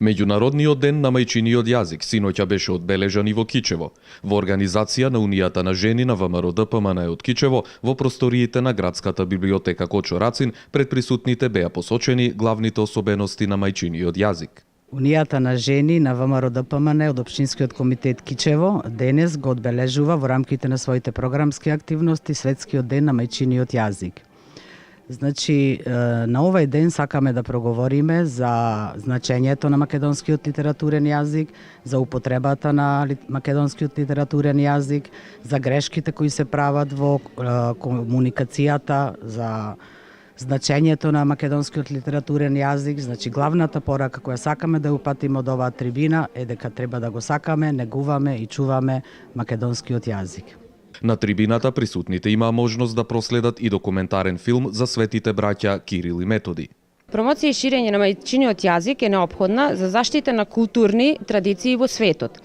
Меѓународниот ден на мајчиниот јазик синоќа беше одбележан и во Кичево. Во организација на Унијата на жени на ВМРО ДПМН од Кичево, во просториите на градската библиотека Кочо Рацин, пред присутните беа посочени главните особености на мајчиниот јазик. Унијата на жени на ВМРО ДПМН од Општинскиот комитет Кичево денес го одбележува во рамките на своите програмски активности Светскиот ден на мајчиниот јазик. Значи, на овај ден сакаме да проговориме за значењето на македонскиот литературен јазик, за употребата на македонскиот литературен јазик, за грешките кои се прават во комуникацијата, за значењето на македонскиот литературен јазик. Значи, главната порака која сакаме да упатиме од оваа трибина е дека треба да го сакаме, негуваме и чуваме македонскиот јазик. На трибината присутните имаа можност да проследат и документарен филм за светите браќа Кирил и Методи. Промоција и ширење на мајчиниот јазик е неопходна за заштита на културни традиции во светот,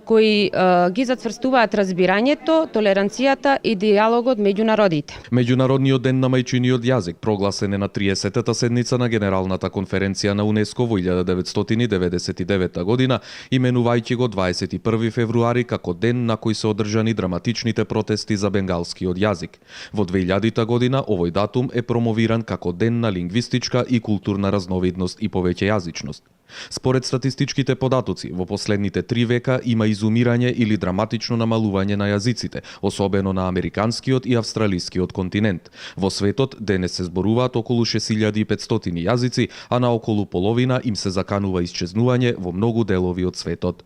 кои ги затврстуваат разбирањето, толеранцијата и дијалогот меѓу народите. Меѓународниот ден на мајчиниот јазик прогласен е на 30-та седница на Генералната конференција на УНЕСКО во 1999 година, именувајќи го 21 февруари како ден на кој се одржани драматичните протести за бенгалскиот јазик. Во 2000 година овој датум е промовиран како ден на лингвистичка и културна разновидност и повеќејазичност. Според статистичките податоци, во последните 3 века има изумирање или драматично намалување на јазиците, особено на американскиот и австралискиот континент. Во светот денес се зборуваат околу 6500 јазици, а на околу половина им се заканува исчезнување во многу делови од светот.